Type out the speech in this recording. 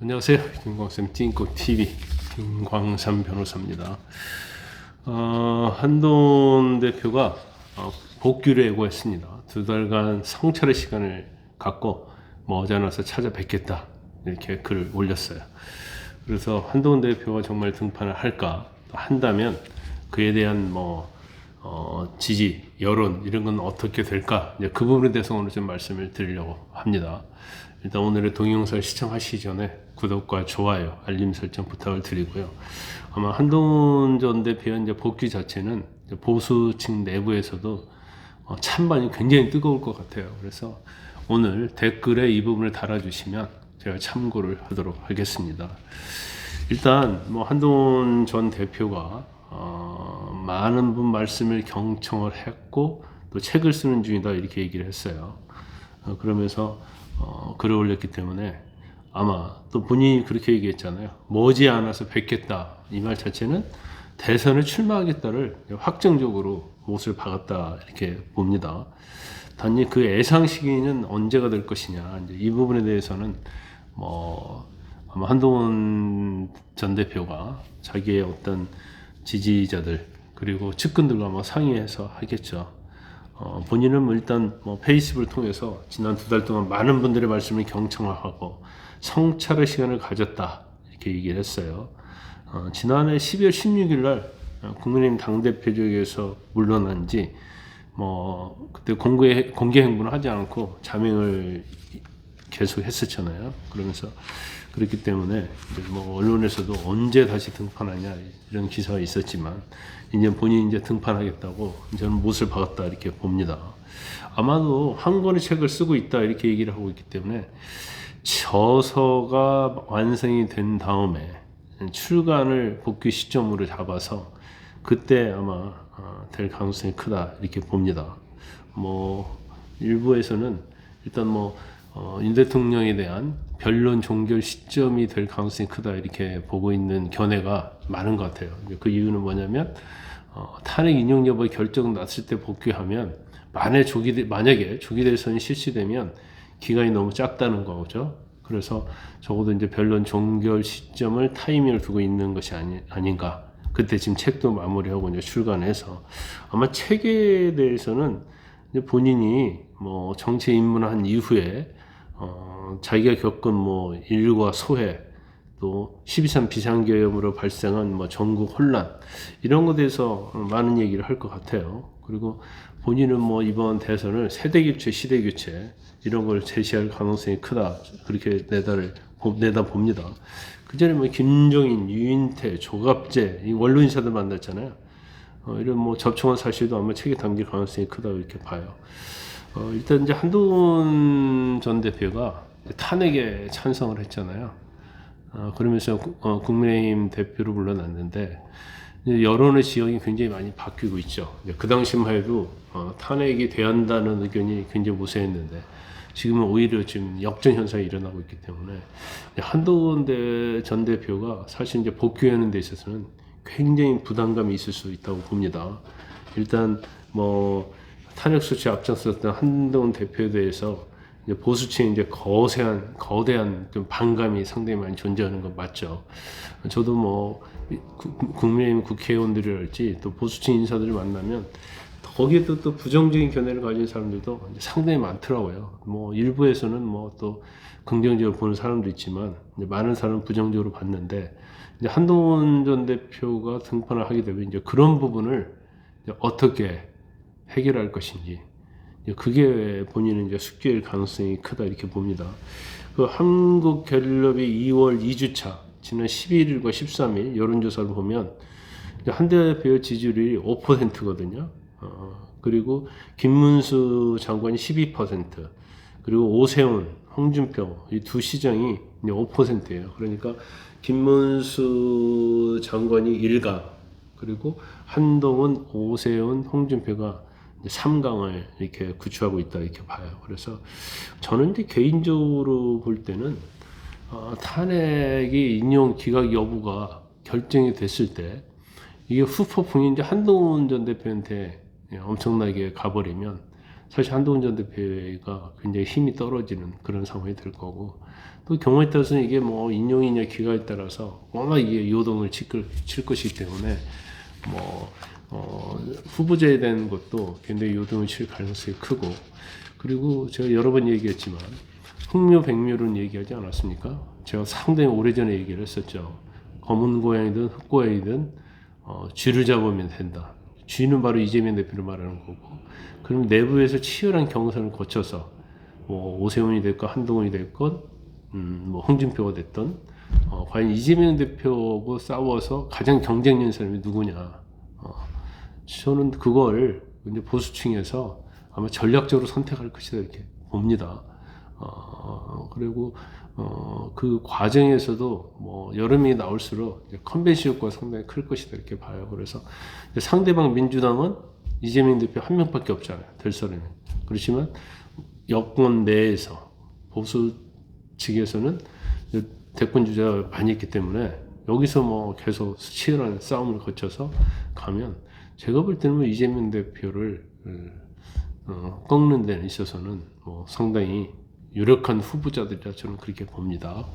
안녕하세요. 김광삼 띵고TV 김광삼 변호사입니다. 한동훈 대표가 복귀를 예고했습니다. 2달간 성찰의 시간을 갖고 머지않아서 찾아뵙겠다 이렇게 글을 올렸어요. 그래서 한동훈 대표가 정말 등판을 할까, 한다면 그에 대한 지지, 여론 이런 건 어떻게 될까, 이제 그 부분에 대해서 오늘 좀 말씀을 드리려고 합니다. 일단 오늘의 동영상을 시청하시기 전에 구독과 좋아요, 알림 설정 부탁을 드리고요. 아마 한동훈 전 대표의 이제 복귀 자체는 보수층 내부에서도 찬반이 굉장히 뜨거울 것 같아요. 그래서 오늘 댓글에 이 부분을 달아주시면 제가 참고를 하도록 하겠습니다. 일단 한동훈 전 대표가 많은 분 말씀을 경청을 했고 또 책을 쓰는 중이다 이렇게 얘기를 했어요. 그러면서 글을 올렸기 때문에 아마 또 본인이 그렇게 얘기했잖아요. 머지않아서 뵙겠다. 이 말 자체는 대선에 출마하겠다를 확정적으로 못을 박았다 이렇게 봅니다. 단지 그 예상 시기는 언제가 될 것이냐, 이제 이 부분에 대해서는 아마 한동훈 전 대표가 자기의 어떤 지지자들 그리고 측근들과 아마 상의해서 하겠죠. 본인은 일단 페이스북을 통해서 지난 2달 동안 많은 분들의 말씀을 경청하고 성찰의 시간을 가졌다 이렇게 얘기를 했어요. 지난해 12월 16일 날 국민의힘 당대표직에서 물러난 지 그때 공개 행보는 하지 않고 자명을 계속 했었잖아요. 그러면서 그렇기 때문에 언론에서도 언제 다시 등판하냐 이런 기사가 있었지만 이제 본인이 이제 등판하겠다고 저는 못을 박았다 이렇게 봅니다. 아마도 한 권의 책을 쓰고 있다 이렇게 얘기를 하고 있기 때문에 저서가 완성이 된 다음에 출간을 복귀 시점으로 잡아서 그때 아마 될 가능성이 크다 이렇게 봅니다. 일부에서는 일단 윤 대통령에 대한 변론 종결 시점이 될 가능성이 크다 이렇게 보고 있는 견해가 많은 것 같아요. 그 이유는 뭐냐면 탄핵 인용 여부의 결정 났을 때 복귀하면 만약에 조기 대선이 실시되면 기간이 너무 작다는 거죠. 그래서 적어도 이제 변론 종결 시점을 타이밍을 두고 있는 것이 아닌가. 그때 지금 책도 마무리하고 이제 출간해서 아마 책에 대해서는 이제 본인이 정치에 입문한 이후에 자기가 겪은 일과 소회 또 12.3 비상계엄으로 발생한 전국 혼란 이런 것에 대해서 많은 얘기를 할 것 같아요. 그리고 본인은 이번 대선을 세대교체, 시대교체 이런 걸 제시할 가능성이 크다 그렇게 내다 봅니다. 그 전에 김종인, 유인태, 조갑재 이 원로 인사들 만났잖아요. 이런 접촉한 사실도 아마 책에 담길 가능성이 크다 이렇게 봐요. 일단 이제 한동훈 전 대표가 탄핵에 찬성을 했잖아요. 그러면서 국민의힘 대표로 물러났는데 여론의 지형이 굉장히 많이 바뀌고 있죠. 그 당시만 해도 탄핵이 돼야 한다는 의견이 굉장히 우세했는데 지금은 오히려 지금 역전 현상이 일어나고 있기 때문에 한동훈 전 대표가 사실 이제 복귀하는 데 있어서는 굉장히 부담감이 있을 수 있다고 봅니다. 일단 탄핵 소추에 앞장섰던 한동훈 대표에 대해서 이제 보수층이 이제 거대한 좀 반감이 상당히 많이 존재하는 건 맞죠. 저도 국민의힘 국회의원들이랄지 또 보수층 인사들을 만나면 거기에도 또 부정적인 견해를 가진 사람들도 상당히 많더라고요. 일부에서는 또 긍정적으로 보는 사람도 있지만 이제 많은 사람은 부정적으로 봤는데 이제 한동훈 전 대표가 등판을 하게 되면 이제 그런 부분을 이제 어떻게 해결할 것인지 그게 본인은 이제 숙제일 가능성이 크다 이렇게 봅니다. 그 한국갤럽이 2월 2주차 지난 11일과 13일 여론조사를 보면 한 대표 지지율이 5%거든요. 그리고 김문수 장관이 12%, 그리고 오세훈, 홍준표 이 두 시장이 5%예요. 그러니까 김문수 장관이 1강, 그리고 한동훈, 오세훈, 홍준표가 3강을 이렇게 구축하고 있다 이렇게 봐요. 그래서 저는 이제 개인적으로 볼 때는 탄핵이 인용 기각 여부가 결정이 됐을 때 이게 후폭풍이 이제 한동훈 전 대표한테 엄청나게 가버리면 사실 한동훈 전 대표가 굉장히 힘이 떨어지는 그런 상황이 될 거고, 또 경우에 따라서는 이게 뭐 인용이냐 기각에 따라서 워낙 이게 요동을 칠 것이기 때문에 뭐 후보자에 대한 것도 굉장히 요동을 칠 가능성이 크고, 그리고 제가 여러 번 얘기했지만 흑묘 백묘론 얘기하지 않았습니까? 제가 상당히 오래전에 얘기를 했었죠. 검은 고양이든 흑고양이든 쥐를 잡으면 된다. 쥐는 바로 이재명 대표를 말하는 거고, 그럼 내부에서 치열한 경선을 거쳐서 뭐 오세훈이 됐건 한동훈이 됐건 뭐 홍준표가 됐던 과연 이재명 대표하고 싸워서 가장 경쟁력 사람이 누구냐? 저는 그걸 이제 보수층에서 아마 전략적으로 선택할 것이다 이렇게 봅니다. 그리고 그 과정에서도 뭐 여러 명이 나올수록 컨벤션 효과가 상당히 클 것이다 이렇게 봐요. 그래서 상대방 민주당은 이재명 대표 한 명밖에 없잖아요. 될 사람이. 그렇지만 여권 내에서 보수 측에서는 대권 주자가 많이 있기 때문에 여기서 뭐 계속 치열한 싸움을 거쳐서 가면 제가 볼 때는 뭐 이재명 대표를 꺾는 데는 있어서는 뭐 상당히 유력한 후보자들이라 저는 그렇게 봅니다.